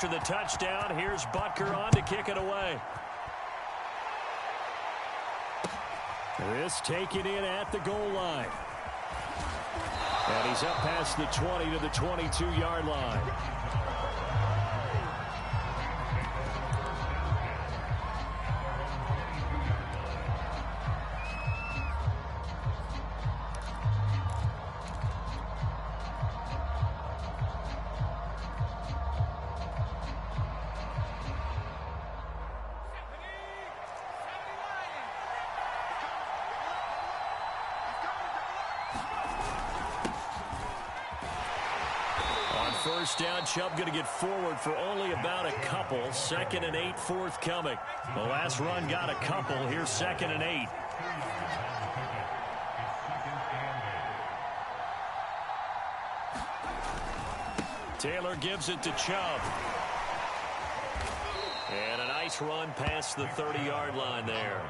after the touchdown. Here's Butker on to kick it away. This taken in at the goal line. And he's up past the 20 to the 22-yard line. First down, Chubb going to get forward for only about a couple. 2nd and 8 forthcoming. The last run got a couple. Here's 2nd and 8. Taylor gives it to Chubb. And a nice run past the 30-yard line there.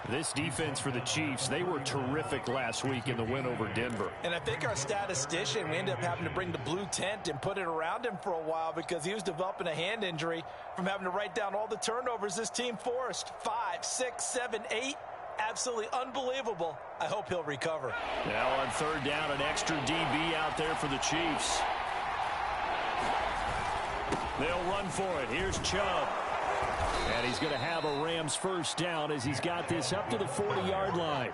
This defense for the Chiefs, they were terrific last week in the win over Denver. And I think our statistician, we ended up having to bring the blue tent and put it around him for a while because he was developing a hand injury from having to write down all the turnovers this team forced. 5, 6, 7, 8. Absolutely unbelievable. I hope he'll recover. Now on 3rd down, an extra DB out there for the Chiefs. They'll run for it. Here's Chubb. And he's going to have a Rams first down as he's got this up to the 40-yard line.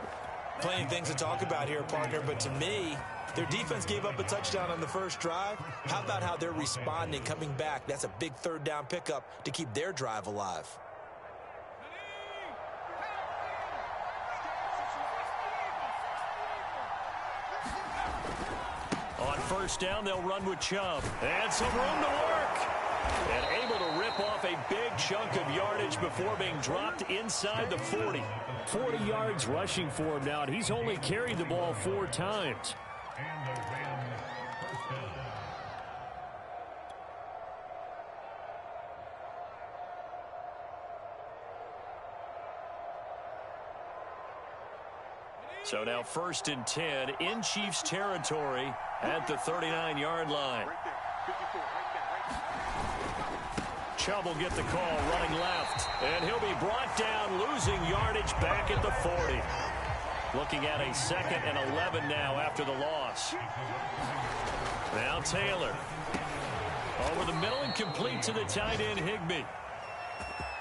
Plenty of things to talk about here, partner, but to me, their defense gave up a touchdown on the first drive. How about how they're responding, coming back? That's a big 3rd down pickup to keep their drive alive. On 1st down, they'll run with Chubb. And some room to work. And able to rip off a big chunk of yardage before being dropped inside the 40. 40 yards rushing for him now, and he's only carried the ball 4 times. So now 1st and 10 in Chiefs territory at the 39-yard line. Chubb will get the call running left, and he'll be brought down, losing yardage back at the 40. Looking at a 2nd and 11 now after the loss. Now Taylor. Over the middle and complete to the tight end Higbee.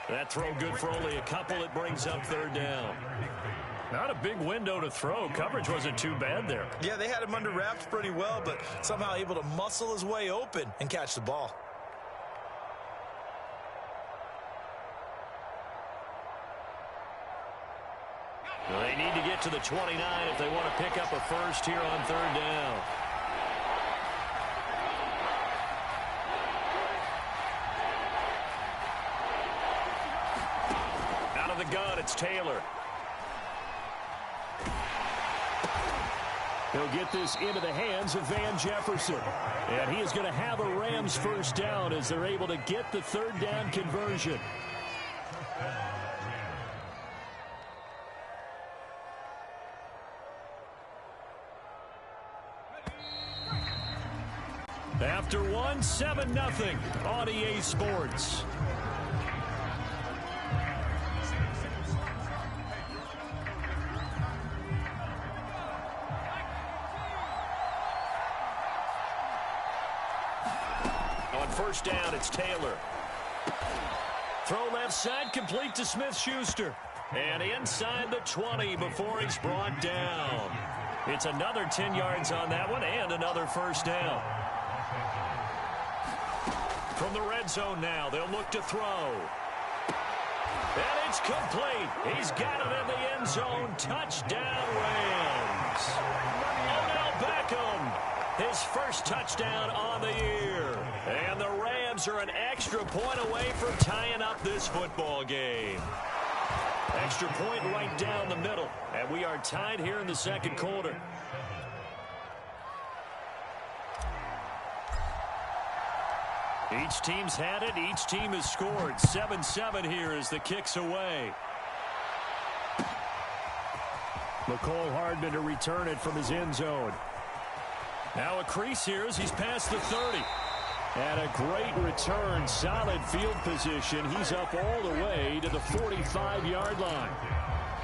That throw good for only a couple. It brings up 3rd down. Not a big window to throw. Coverage wasn't too bad there. Yeah, they had him under wraps pretty well, but somehow able to muscle his way open and catch the ball. They need to get to the 29 if they want to pick up a first here on 3rd down. Out of the gun, it's Taylor. He'll get this into the hands of Van Jefferson. And he is going to have a Rams first down as they're able to get the 3rd down conversion. After 7-0 on EA Sports. On 1st down, it's Taylor. Throw left side, complete to Smith-Schuster. And inside the 20 before he's brought down. It's another 10 yards on that one and another first down. From the red zone now, they'll look to throw. And it's complete. He's got it in the end zone. Touchdown, Rams. Odell Beckham, his first touchdown on the year. And the Rams are an extra point away from tying up this football game. Extra point right down the middle. And we are tied here in the 2nd quarter. Each team's had it. Each team has scored. 7-7 here as the kick's away. McCole Hardman to return it from his end zone. Now a crease here as he's past the 30. And a great return, solid field position. He's up all the way to the 45-yard line.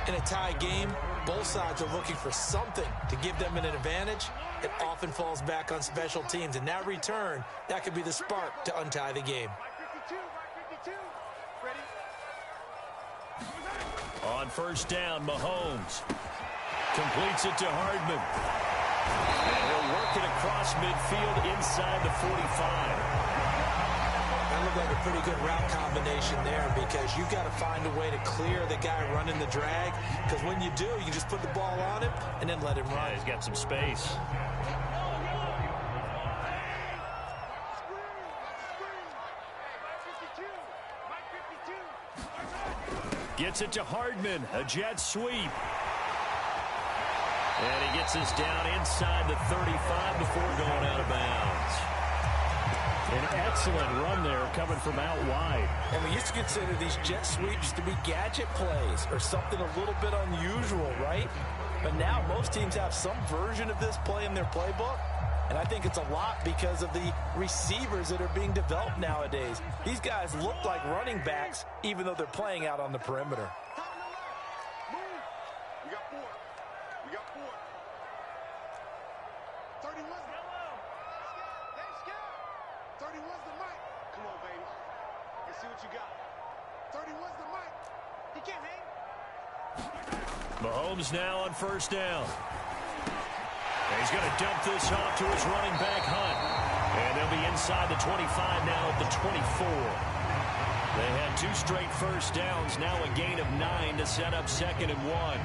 In a tie game, both sides are looking for something to give them an advantage. It often falls back on special teams, and that return, that could be the spark to untie the game. On first down, Mahomes completes it to Hardman. And he'll work it across midfield inside the 45. That looked like a pretty good route combination there, because you've got to find a way to clear the guy running the drag, because when you do, you can just put the ball on him and then let him run. Yeah, he's got some space. Gets it to Hardman, a jet sweep. And he gets us down inside the 35 before going out of bounds. An excellent run there coming from out wide. And we used to consider these jet sweeps to be gadget plays or something a little bit unusual, right? But now most teams have some version of this play in their playbook. And I think it's a lot because of the receivers that are being developed nowadays. These guys look like running backs even though they're playing out on the perimeter. Mahomes now on first down. And he's going to dump this off to his running back, Hunt. And they'll be inside the 25 now at the 24. They had 2 straight first downs, now a gain of 9 to set up 2nd and 1.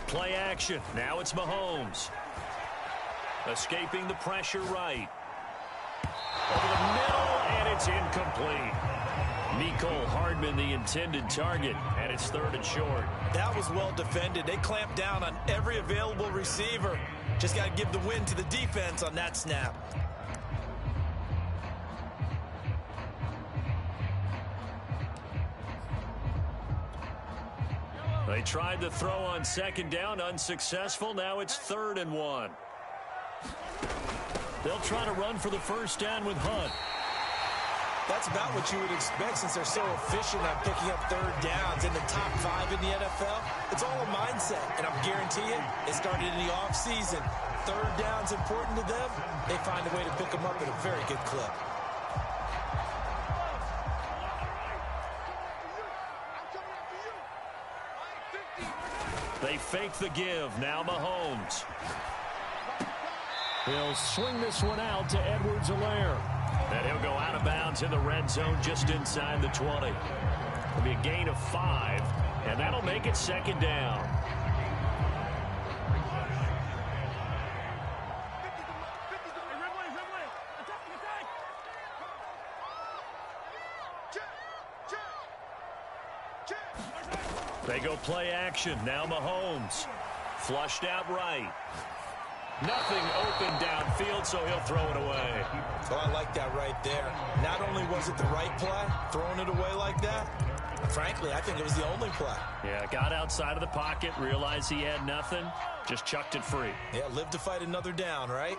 Play action. Now it's Mahomes. Escaping the pressure right. Over the middle, and it's incomplete. Mecole Hardman, the intended target, and it's 3rd and short. That was well defended. They clamped down on every available receiver. Just got to give the win to the defense on that snap. They tried to throw on 2nd down, unsuccessful. Now it's 3rd and 1. They'll try to run for the first down with Hunt. That's about what you would expect since they're so efficient on picking up 3rd downs in the top 5 in the NFL. It's all a mindset, and I'm guarantee you, it started in the offseason. 3rd down's important to them. They find a way to pick them up at a very good clip. They fake the give. Now Mahomes. He'll swing this one out to Edwards-Helaire. And he'll go out of bounds in the red zone just inside the 20. It'll be a gain of 5, and that'll make it 2nd down. They go play action. Now Mahomes. Flushed out right. Nothing open downfield, so he'll throw it away. Oh, I like that right there. Not only was it the right play, throwing it away like that, frankly, I think it was the only play. Yeah, got outside of the pocket, realized he had nothing, just chucked it free. Yeah, live to fight another down, right?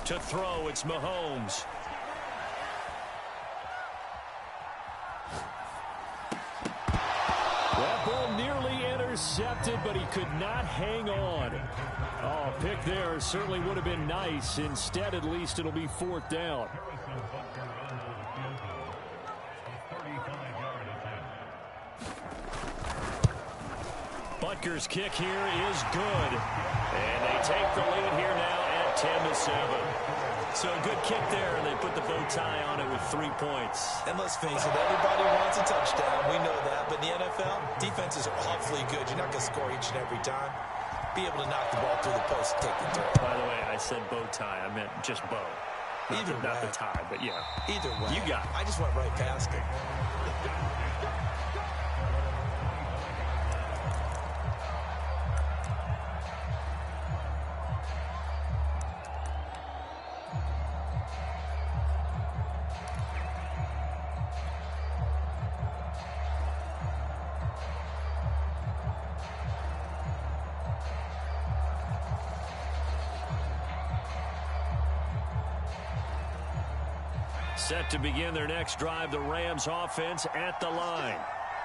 To throw, it's Mahomes. That ball nearly intercepted, but he could not hang on. Oh, pick there certainly would have been nice. Instead, at least it'll be 4th down. Butker's kick here is good. And they take the lead here now at 10-7. So a good kick there, and they put the bow tie on it with 3 points. And let's face it, everybody wants a touchdown. We know that. But in the NFL, defenses are awfully good. You're not going to score each and every time. Be able to knock the ball through the post and take the throw. By the way, I said bow tie. I meant just bow. Not the tie, but yeah. Either way. You got it. I just went right past it. Set to begin their next drive, the Rams offense at the line.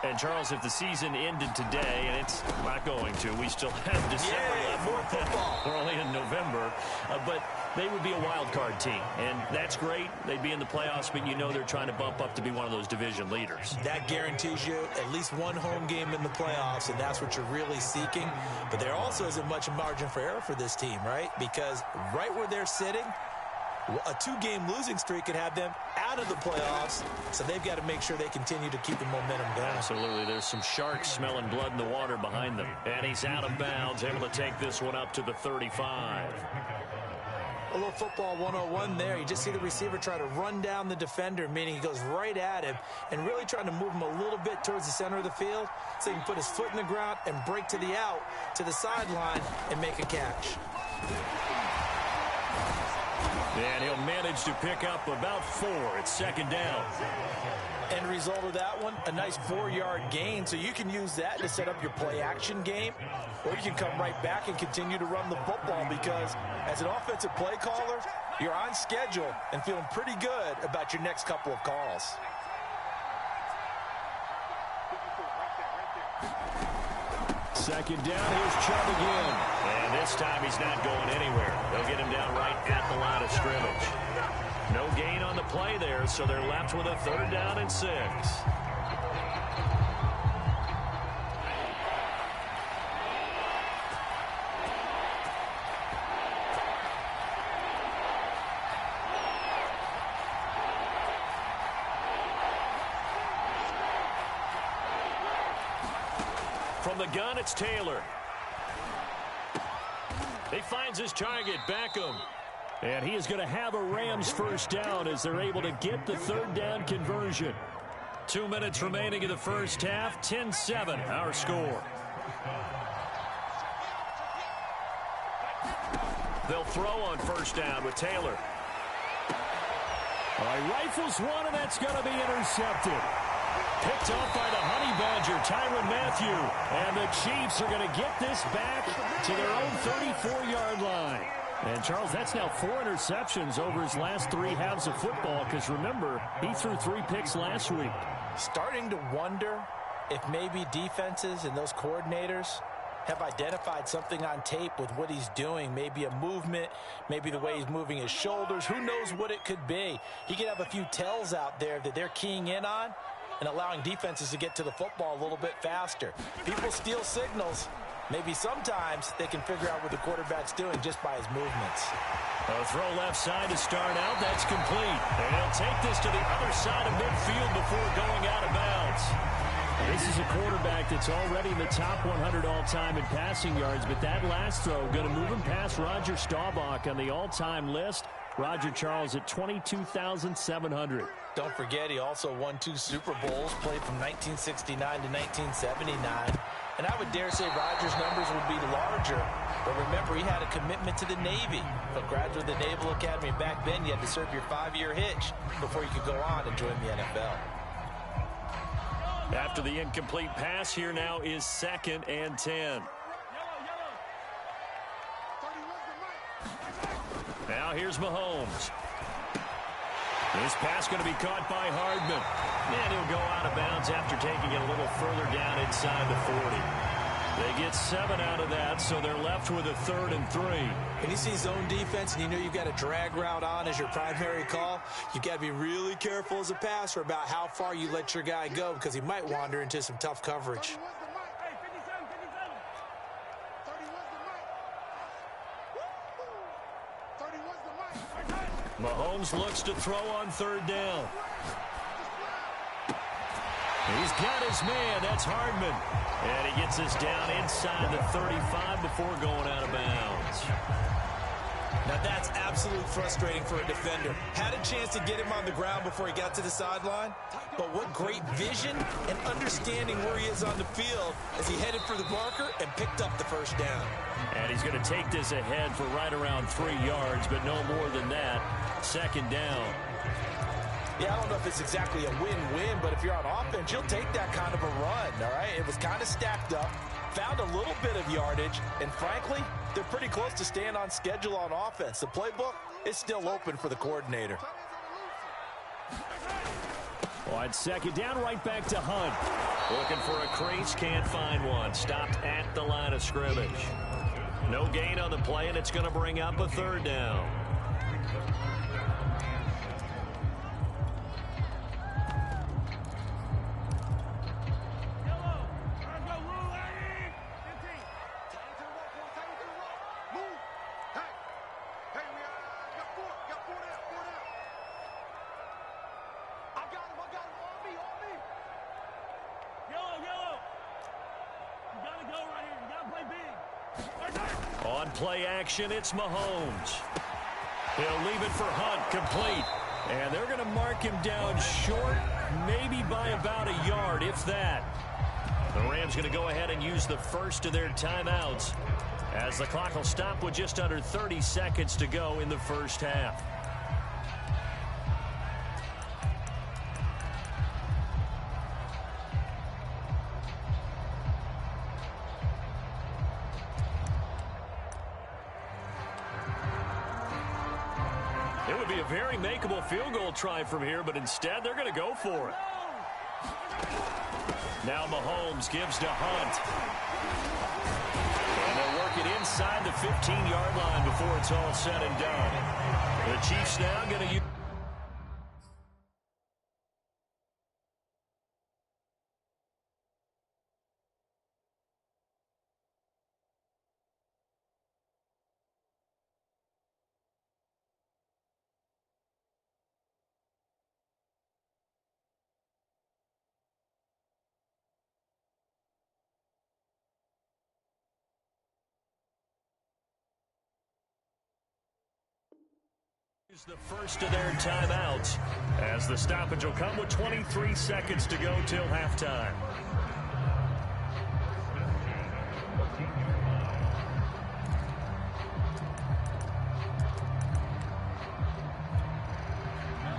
And, Charles, if the season ended today, and it's not going to, we still have December left. More football. We're only in November. But they would be a wild card team, and that's great. They'd be in the playoffs, but you know they're trying to bump up to be one of those division leaders. That guarantees you at least one home game in the playoffs, and that's what you're really seeking. But there also isn't much margin for error for this team, right? Because right where they're sitting, a 2-game losing streak could have them out of the playoffs, so they've got to make sure they continue to keep the momentum going. Absolutely. There's some sharks smelling blood in the water behind them. And he's out of bounds, able to take this one up to the 35. A little football 101 there. You just see the receiver try to run down the defender, meaning he goes right at him and really trying to move him a little bit towards the center of the field so he can put his foot in the ground and break to the out, to the sideline, and make a catch. And he'll manage to pick up about 4. It's second down. End result of that one, a nice 4-yard gain. So you can use that to set up your play-action game, or you can come right back and continue to run the football because as an offensive play caller, you're on schedule and feeling pretty good about your next couple of calls. Second down, here's Chubb again. And this time he's not going anywhere. They'll get him down right at the line of scrimmage. No gain on the play there, so they're left with a 3rd down and 6. From the gun, it's Taylor. He finds his target, Beckham. And he is going to have a Rams first down as they're able to get the 3rd down conversion. 2 minutes remaining in the first half. 10-7, our score. They'll throw on first down with Taylor. All right, rifles one, and that's going to be intercepted. Picked off by the Honey Badger, Tyrann Mathieu. And the Chiefs are going to get this back to their own 34-yard line. And, Charles, that's now 4 interceptions over his last 3 halves of football because, remember, he threw 3 picks last week. Starting to wonder if maybe defenses and those coordinators have identified something on tape with what he's doing. Maybe a movement, maybe the way he's moving his shoulders. Who knows what it could be? He could have a few tells out there that they're keying in on and allowing defenses to get to the football a little bit faster. People steal signals. Maybe sometimes they can figure out what the quarterback's doing just by his movements. A throw left side to start out. That's complete. And he'll take this to the other side of midfield before going out of bounds. This is a quarterback that's already in the top 100 all-time in passing yards, but that last throw going to move him past Roger Staubach on the all-time list. Roger Charles at 22,700. Don't forget, he also won 2 Super Bowls, played from 1969 to 1979. And I would dare say Rodgers' numbers would be larger. But remember, he had a commitment to the Navy. A graduate of the Naval Academy. Back then, you had to serve your 5-year hitch before you could go on and join the NFL. After the incomplete pass, here now is 2nd and 10. Now here's Mahomes. This pass going to be caught by Hardman. And he'll go out of bounds after taking it a little further down inside the 40. They get 7 out of that, so they're left with a 3rd and 3. When you see zone defense and you know you've got a drag route on as your primary call, you've got to be really careful as a passer about how far you let your guy go because he might wander into some tough coverage. Mahomes looks to throw on 3rd down. He's got his man. That's Hardman. And he gets this down inside the 35 before going out of bounds. Now that's absolutely frustrating for a defender. Had a chance to get him on the ground before he got to the sideline, but what great vision and understanding where he is on the field as he headed for the marker and picked up the first down. And he's going to take this ahead for right around 3 yards, but no more than that. 2nd down. Yeah, I don't know if it's exactly a win-win, but if you're on offense, you'll take that kind of a run, all right? It was kind of stacked up, found a little bit of yardage, and frankly, they're pretty close to staying on schedule on offense. The playbook is still open for the coordinator. On second down, right back to Hunt. Looking for a crease, can't find one. Stopped at the line of scrimmage. No gain on the play, and it's going to bring up a third down. On play action, it's Mahomes. He'll leave it for Hunt, complete. And they're going to mark him down short, maybe by about a yard, if that. The Rams going to go ahead and use the first of their timeouts, as the clock will stop with just under 30 seconds to go in the first half. It would be a very makeable field goal try from here, but instead they're going to go for it. Now Mahomes gives to Hunt. And they'll work it inside the 15-yard line before it's all said and done. The Chiefs now going to use... the first of their timeouts, as the stoppage will come with 23 seconds to go till halftime.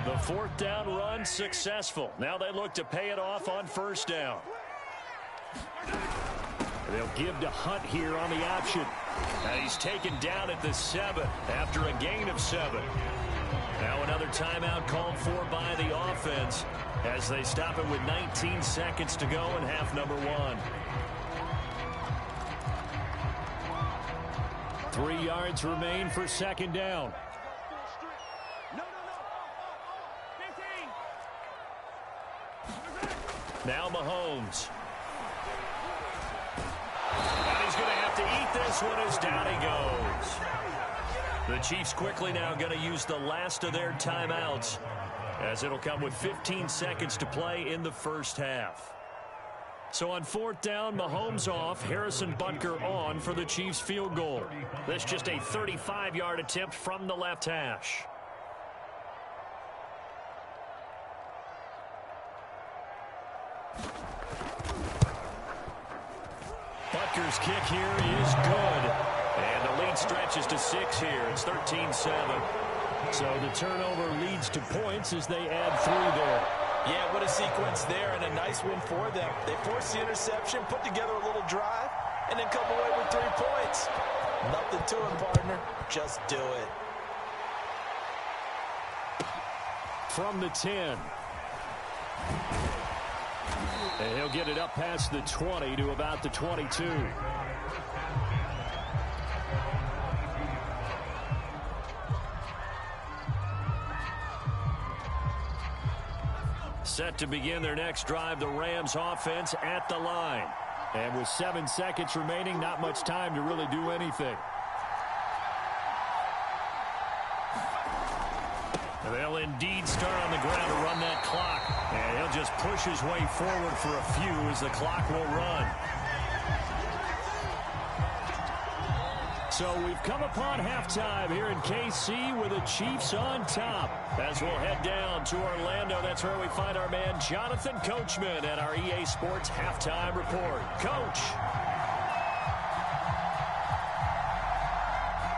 The fourth down run successful. Now they look to pay it off on first down. They'll give to Hunt here on the option. And he's taken down at the 7 after a gain of 7. Now another timeout called for by the offense as they stop it with 19 seconds to go in half number 1. 3 yards remain for second down. Now Mahomes. And he's going to have to eat this one as down he goes. The Chiefs quickly now going to use the last of their timeouts, as it'll come with 15 seconds to play in the first half. So on fourth down, Mahomes off, Harrison Butker on for the Chiefs field goal. This just a 35-yard attempt from the left hash. Butker's kick here is good. And the lead stretches to 6 here. It's 13-7. So the turnover leads to points as they add 3 there. Yeah, what a sequence there, and a nice win for them. They forced the interception, put together a little drive, and then come away with 3 points. Nothing to it, partner. Just do it. From the 10. And he'll get it up past the 20 to about the 22. Set to begin their next drive, the Rams offense at the line. And with 7 seconds remaining, not much time to really do anything. And they'll indeed start on the ground to run that clock. And he'll just push his way forward for a few as the clock will run. So we've come upon halftime here in KC with the Chiefs on top. As we'll head down to Orlando, that's where we find our man Jonathan Coachman at our EA Sports Halftime Report. Coach.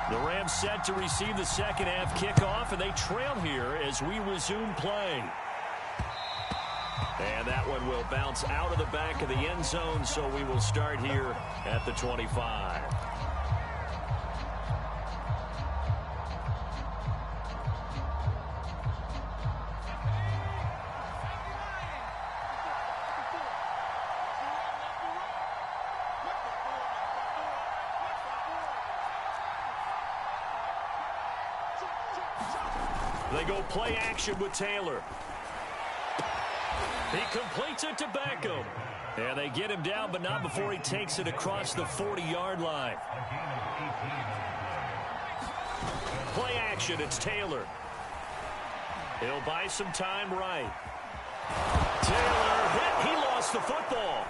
The Rams set to receive the second half kickoff, and they trail here as we resume play. And that one will bounce out of the back of the end zone, so we will start here at the 25. They go play action with Taylor. He completes it to Beckham. And they get him down, but not before he takes it across the 40-yard line. Play action, it's Taylor. He'll buy some time right. Taylor hit. He lost the football.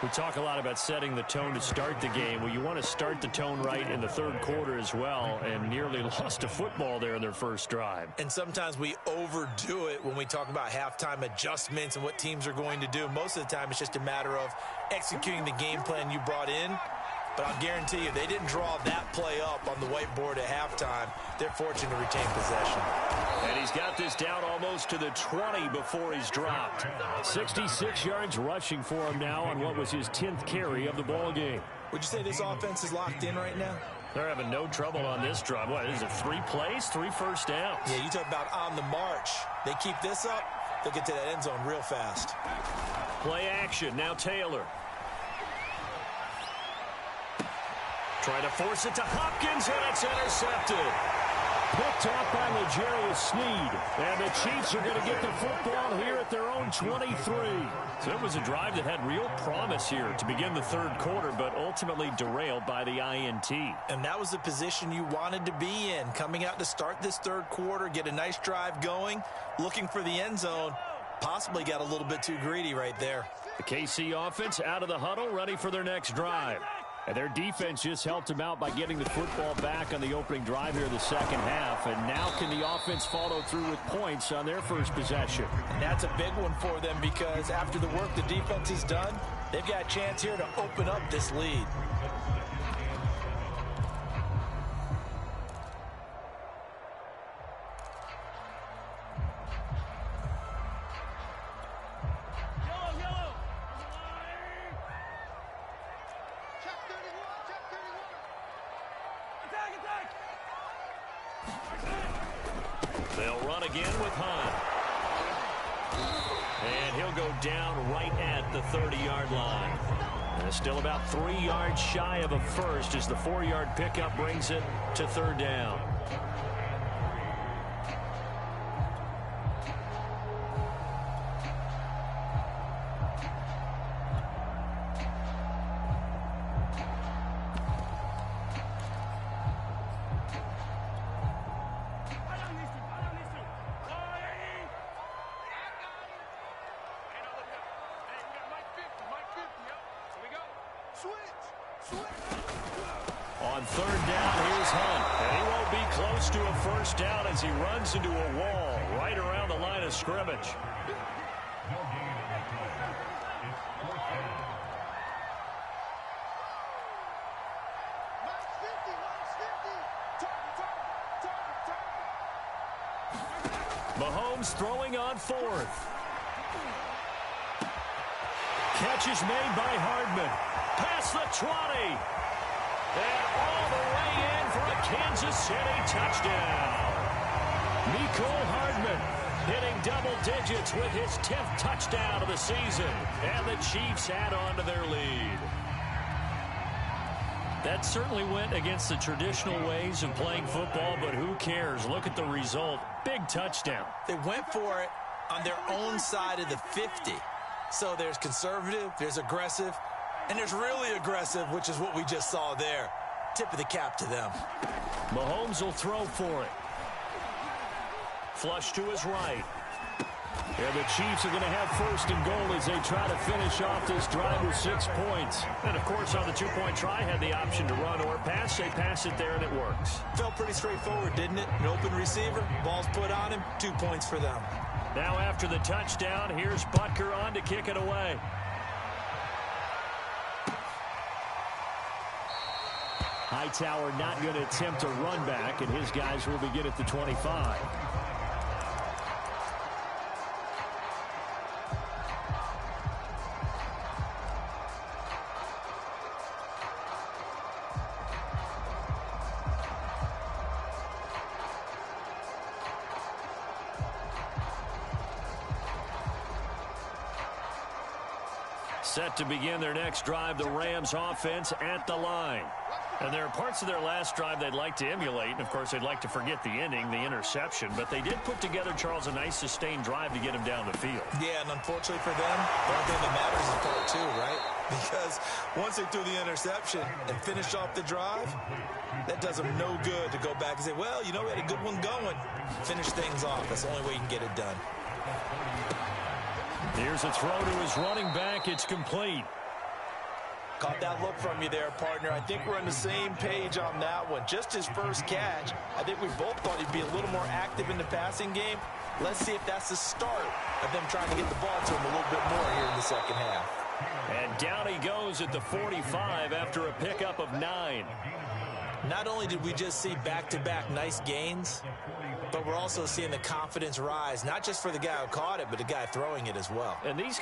We talk a lot about setting the tone to start the game. Well, you want to start the tone right in the third quarter as well, and nearly lost a football there in their first drive. And sometimes we overdo it when we talk about halftime adjustments and what teams are going to do. Most of the time, it's just a matter of executing the game plan you brought in. But I'll guarantee you, they didn't draw that play up on the whiteboard at halftime. They're fortunate to retain possession. And he's got this down almost to the 20 before he's dropped. 66 yards rushing for him now on what was his 10th carry of the ball game. Would you say this offense is locked in right now? They're having no trouble on this drive. What is it, 3 plays, 3 first downs? Yeah, you talk about on the march. They keep this up, they'll get to that end zone real fast. Play action, now Taylor. Trying to force it to Hopkins, and it's intercepted. Picked off by L'Jarius Sneed. And the Chiefs are going to get the football here at their own 23. So it was a drive that had real promise here to begin the third quarter, but ultimately derailed by the INT. And that was the position you wanted to be in. Coming out to start this third quarter, get a nice drive going, looking for the end zone. Possibly got a little bit too greedy right there. The KC offense out of the huddle, ready for their next drive. And their defense just helped them out by getting the football back on the opening drive here in the second half. And now can the offense follow through with points on their first possession? And that's a big one for them because after the work the defense has done, they've got a chance here to open up this lead. They'll run again with Hunt. And he'll go down right at the 30-yard line. And still about 3 yards shy of a first as the 4-yard pickup brings it to third down. On third down, here's Hunt. And he won't be close to a first down as he runs into a wall right around the line of scrimmage. Mahomes throwing on fourth. Catch is made by Hardman. Past the 20. And all the way in for a Kansas City touchdown. Mecole Hardman hitting double digits with his 10th touchdown of the season. And the Chiefs add on to their lead. That certainly went against the traditional ways of playing football, but who cares? Look at the result. Big touchdown. They went for it on their own side of the 50. So there's conservative, there's aggressive, and there's really aggressive, which is what we just saw there. Tip of the cap to them. Mahomes will throw for it. Flush to his right. And the Chiefs are going to have first and goal as they try to finish off this drive with 6 points. And, of course, on the two-point try, had the option to run or pass. They pass it there, and it works. Felt pretty straightforward, didn't it? An open receiver, ball's put on him, 2 points for them. Now after the touchdown, here's Butker on to kick it away. Hightower not going to attempt a run back, and his guys will begin at the 25. Set to begin their next drive, the Rams offense at the line. And there are parts of their last drive they'd like to emulate, and, of course, they'd like to forget the inning, the interception. But they did put together, Charles, a nice sustained drive to get him down the field. Yeah, and unfortunately for them, the only thing that matters is part two, right? Because once they threw the interception and finished off the drive, that does them no good to go back and say, well, you know, we had a good one going. Finish things off. That's the only way you can get it done. Here's a throw to his running back. It's complete. Caught that look from you there, partner. I think we're on the same page on that one. Just his first catch. I think we both thought he'd be a little more active in the passing game. Let's see if that's the start of them trying to get the ball to him a little bit more here in the second half. And down he goes at the 45 after a pickup of 9. Not only did we just see back-to-back nice gains, but we're also seeing the confidence rise, not just for the guy who caught it, but the guy throwing it as well. And these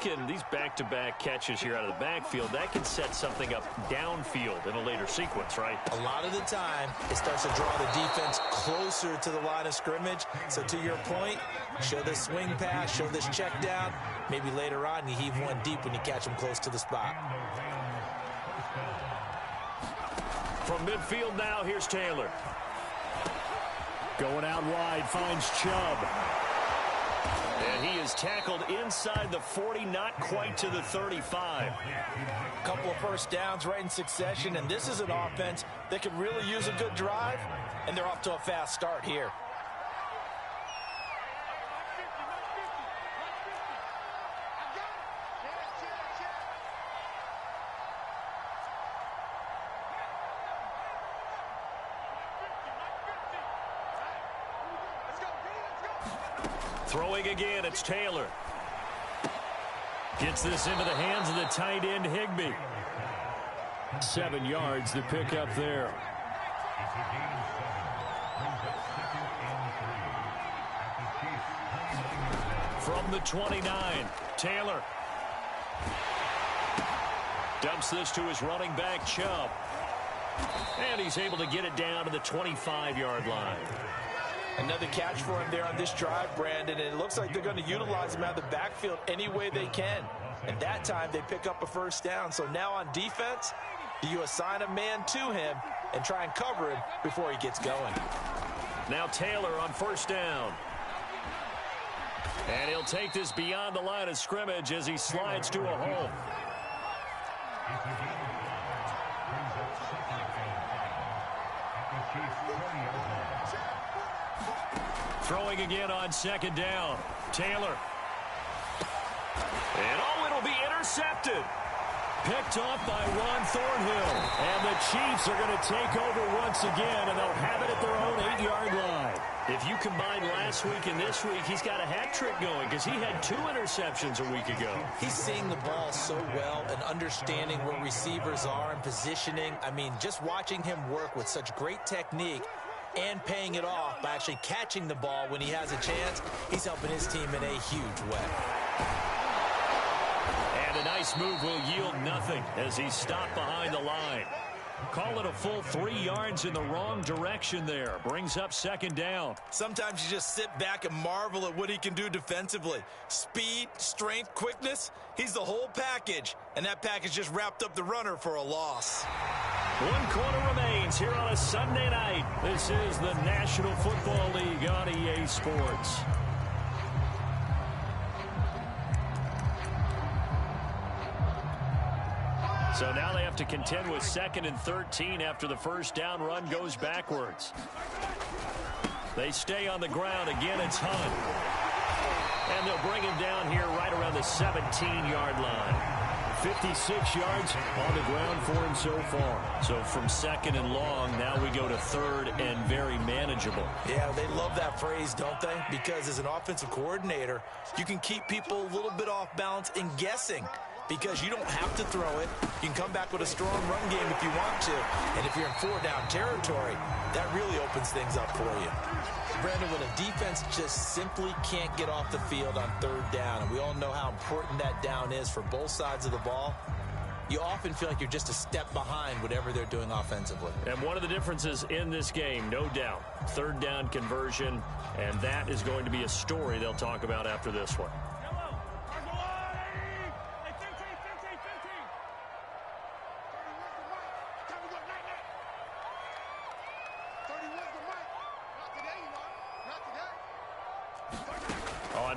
back-to-back catches here out of the backfield, that can set something up downfield in a later sequence, right? A lot of the time, it starts to draw the defense closer to the line of scrimmage. So to your point, show this swing pass, show this check down. Maybe later on, you heave one deep when you catch them close to the spot. From midfield now, here's Taylor. Going out wide, finds Chubb. And he is tackled inside the 40, not quite to the 35. A couple of first downs right in succession, and this is an offense that could really use a good drive, and they're off to a fast start here. Throwing again, it's Taylor. Gets this into the hands of the tight end, Higbee. 7 yards to pick up there. From the 29, Taylor. Dumps this to his running back, Chubb. And he's able to get it down to the 25-yard line. Another catch for him there on this drive, Brandon, and it looks like they're going to utilize him out of the backfield any way they can. And that time they pick up a first down. So now on defense, do you assign a man to him and try and cover him before he gets going? Now Taylor on first down. And he'll take this beyond the line of scrimmage as he slides to a hole. Throwing again on second down. Taylor. And it'll be intercepted. Picked off by Ron Thornhill. And the Chiefs are going to take over once again, and they'll have it at their own 8-yard line. If you combine last week and this week, he's got a hat trick going because he had 2 interceptions a week ago. He's seeing the ball so well and understanding where receivers are and positioning. I mean, just watching him work with such great technique and paying it off by actually catching the ball when he has a chance, he's helping his team in a huge way. And a nice move will yield nothing as he's stopped behind the line. Call it a full 3 yards in the wrong direction there. Brings up second down. Sometimes you just sit back and marvel at what he can do defensively. Speed, strength, quickness, he's the whole package. And that package just wrapped up the runner for a loss. 1 quarter remains here on a Sunday night. This is the National Football League on EA Sports. So now they have to contend with 2nd and 13 after the first down run goes backwards. They stay on the ground. Again, it's Hunt. And they'll bring him down here right around the 17-yard line. 56 yards on the ground for him so far. So from 2nd and long, now we go to 3rd and very manageable. Yeah, they love that phrase, don't they? Because as an offensive coordinator, you can keep people a little bit off balance and guessing. Because you don't have to throw it. You can come back with a strong run game if you want to. And if you're in 4-down territory, that really opens things up for you. Brandon, when a defense just simply can't get off the field on 3rd down, and we all know how important that down is for both sides of the ball, you often feel like you're just a step behind whatever they're doing offensively. And one of the differences in this game, no doubt, 3rd down conversion, and that is going to be a story they'll talk about after this one.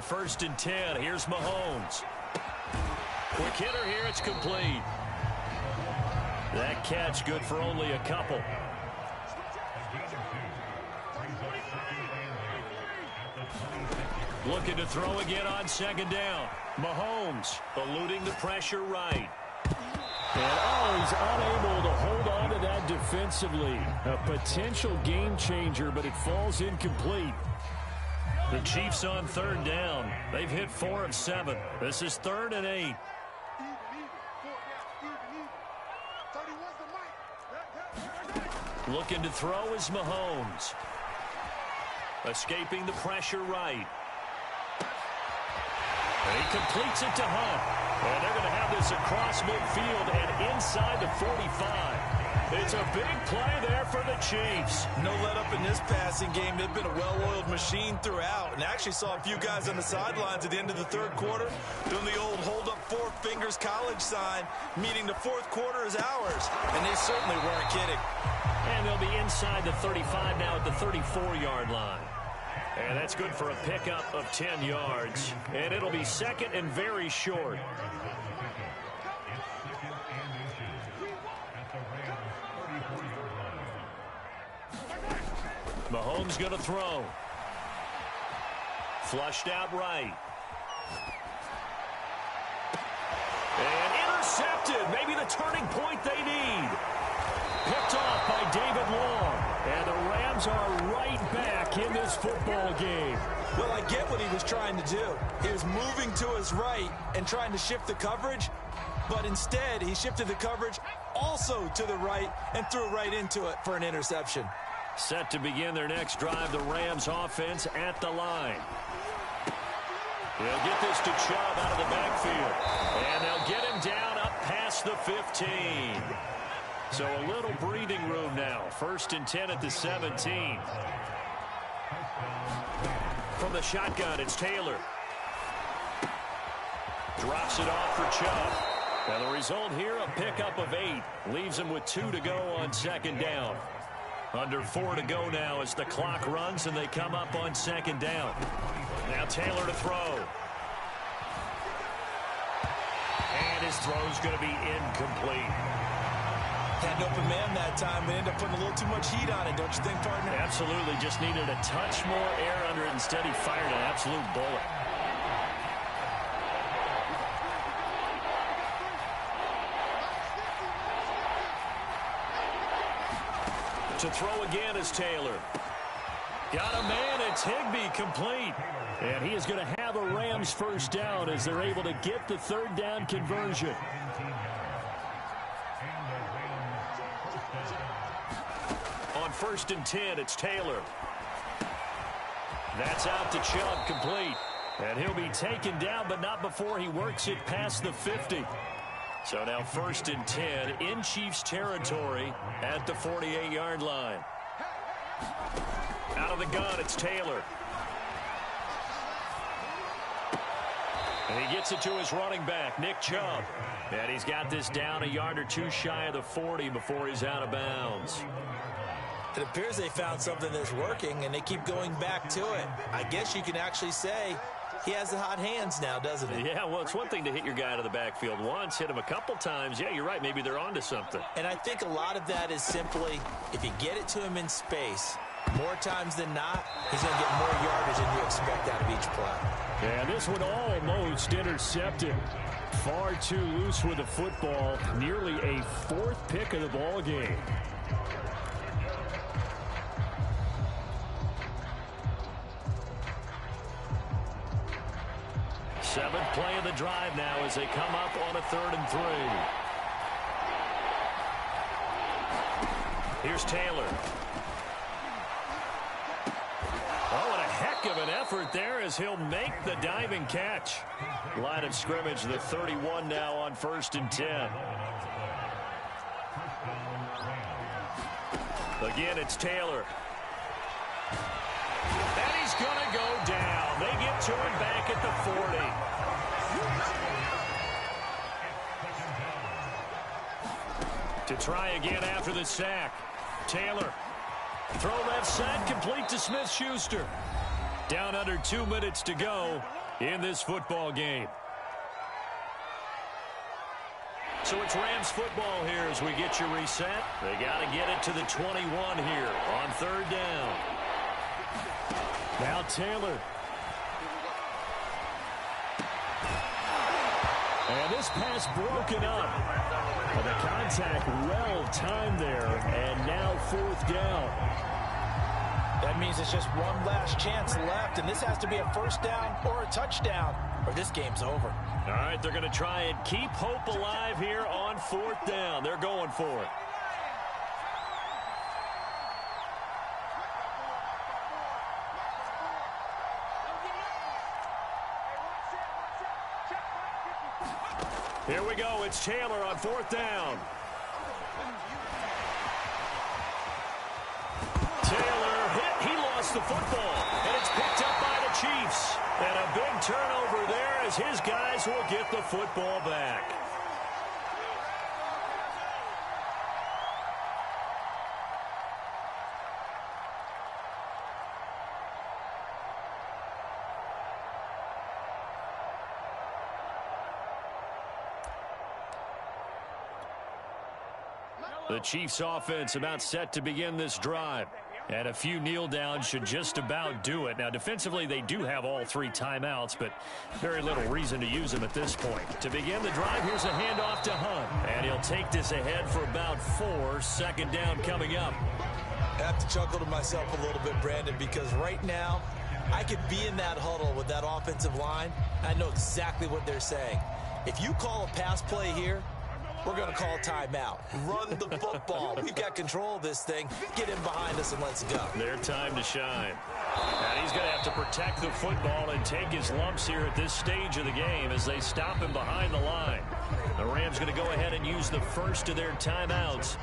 first and 10. Here's Mahomes. Quick hitter here. It's complete. That catch good for only a couple. Looking to throw again on second down. Mahomes eluding the pressure right. And he's unable to hold on to that defensively. A potential game changer, but it falls incomplete. The Chiefs on third down. They've hit 4 of 7. This is 3rd and 8. Looking to throw is Mahomes. Escaping the pressure right. And he completes it to Hunt. And they're going to have this across midfield and inside the 45. It's a big play there for the Chiefs. No let up in this passing game. They've been a well-oiled machine throughout. And actually saw a few guys on the sidelines at the end of the third quarter doing the old hold up 4 fingers college sign, meaning the fourth quarter is ours. And they certainly weren't kidding. And they'll be inside the 35 now at the 34-yard line. And that's good for a pickup of 10 yards. And it'll be second and very short. Mahomes going to throw. Flushed out right. And intercepted. Maybe the turning point they need. Picked off by David Long. And the Rams are right back in this football game. Well, I get what he was trying to do. He was moving to his right and trying to shift the coverage, but instead he shifted the coverage also to the right and threw right into it for an interception. Set to begin their next drive, the Rams offense at the line. They'll get this to Chubb out of the backfield. And they'll get him down up past the 15. So a little breathing room now. 1st and 10 at the 17. From the shotgun, it's Taylor. Drops it off for Chubb. Now the result here, a pickup of 8. Leaves him with 2 to go on second down. Under 4 to go now as the clock runs and they come up on second down. Now Taylor to throw. And his throw's going to be incomplete. Had an open man that time, but ended up putting a little too much heat on it, don't you think, partner? Absolutely. Just needed a touch more air under it. Instead, he fired an absolute bullet. To throw again is Taylor. Got a man. It's Higbee, complete. And he is going to have a Rams first down as they're able to get the third down conversion. On 1st and 10, it's Taylor. That's out to Chubb, complete. And he'll be taken down, but not before he works it past the 50. So now 1st and 10 in Chiefs territory at the 48-yard line. Out of the gun, it's Taylor. And he gets it to his running back, Nick Chubb. And he's got this down a yard or 2 shy of the 40 before he's out of bounds. It appears they found something that's working, and they keep going back to it. I guess you can actually say he has the hot hands now, doesn't he? Yeah, well, it's one thing to hit your guy to the backfield once, hit him a couple times. Yeah, you're right. Maybe they're onto something. And I think a lot of that is simply if you get it to him in space, more times than not, he's going to get more yardage than you expect out of each play. And this one almost intercepted. Far too loose with the football. Nearly a 4th pick of the ball game. Seventh play of the drive now as they come up on a 3rd and 3. Here's Taylor. Oh, and a heck of an effort there as he'll make the diving catch. Line of scrimmage, the 31 now on 1st and 10. Again, it's Taylor. And he's going to go down. They get to him back at the 40. To try again after the sack. Taylor. Throw left side, complete to Smith-Schuster. Down under 2 minutes to go. in this football game. So it's Rams football here as we get you reset. They got to get it to the 21 here on third down. Now Taylor. And this pass broken up. And the contact well timed there. And now fourth down. That means it's just one last chance left, and this has to be a first down or a touchdown, or this game's over. All right, they're going to try and keep hope alive here on fourth down. They're going for it. Here we go. It's Taylor on fourth down. Taylor hit. He lost the football, and it's picked up by the Chiefs. And a big turnover there as his guys will get the football back. The Chiefs offense about set to begin this drive. And a few kneel downs should just about do it. Now, defensively, they do have all three timeouts, but very little reason to use them at this point. To begin the drive, here's a handoff to Hunt. And he'll take this ahead for about 4. Second down coming up. I have to chuckle to myself a little bit, Brandon, because right now, I could be in that huddle with that offensive line. I know exactly what they're saying. If you call a pass play here, we're going to call timeout. Run the football. We've got control of this thing. Get in behind us and let's go. Their time to shine. And he's going to have to protect the football and take his lumps here at this stage of the game as they stop him behind the line. The Rams going to go ahead and use the first of their timeouts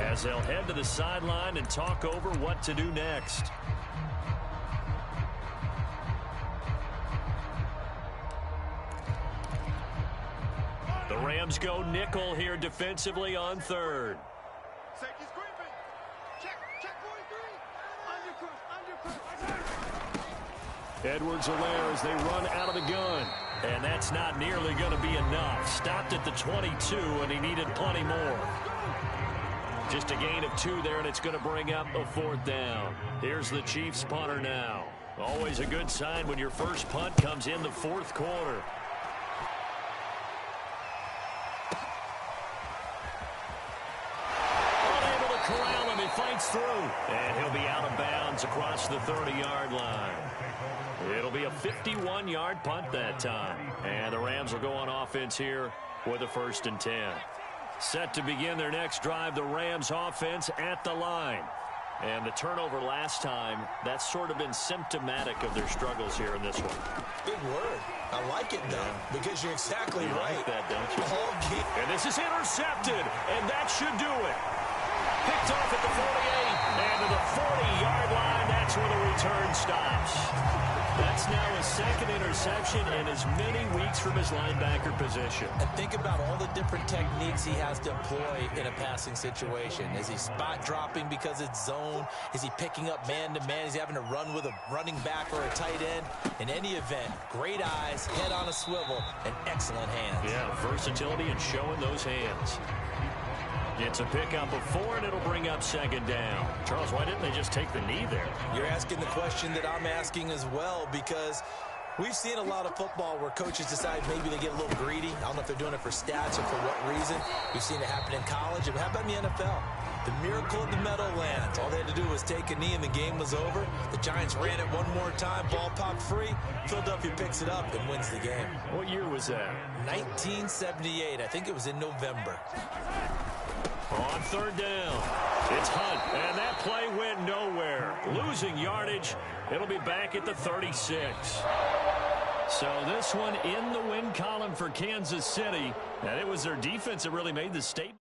as they'll head to the sideline and talk over what to do next. The Rams go nickel here defensively on third. Edwards-Helaire as they run out of the gun. And that's not nearly going to be enough. Stopped at the 22, and he needed plenty more. Just a gain of 2 there, and it's going to bring up a fourth down. Here's the Chiefs punter now. Always a good sign when your first punt comes in the fourth quarter. Corral him, he fights through, and he'll be out of bounds across the 30-yard line. It'll be a 51-yard punt that time, and the Rams will go on offense here with a 1st and 10. Set to begin their next drive, the Rams offense at the line. And the turnover last time, that's sort of been symptomatic of their struggles here in this one. Big word. I like it, though, because you're exactly right. Like that, don't you? And this is intercepted, and that should do it. Picked off at the 48, and to the 40-yard line, that's where the return stops. That's now his 2nd interception in as many weeks from his linebacker position. And think about all the different techniques he has to employ in a passing situation. Is he spot dropping because it's zone? Is he picking up man-to-man? Is he having to run with a running back or a tight end? In any event, great eyes, head on a swivel, and excellent hands. Yeah, versatility and showing those hands. It's a pickup of 4, and it'll bring up 2nd down. Charles, why didn't they just take the knee there? You're asking the question that I'm asking as well, because we've seen a lot of football where coaches decide maybe they get a little greedy. I don't know if they're doing it for stats or for what reason. We've seen it happen in college. And how about in the NFL? The miracle of the Meadowlands. All they had to do was take a knee and the game was over. The Giants ran it one more time. Ball popped free. Philadelphia picks it up and wins the game. What year was that? 1978. I think it was in November. On 3rd down, it's Hunt, and that play went nowhere. Losing yardage, it'll be back at the 36. So this one in the win column for Kansas City, and it was their defense that really made the statement.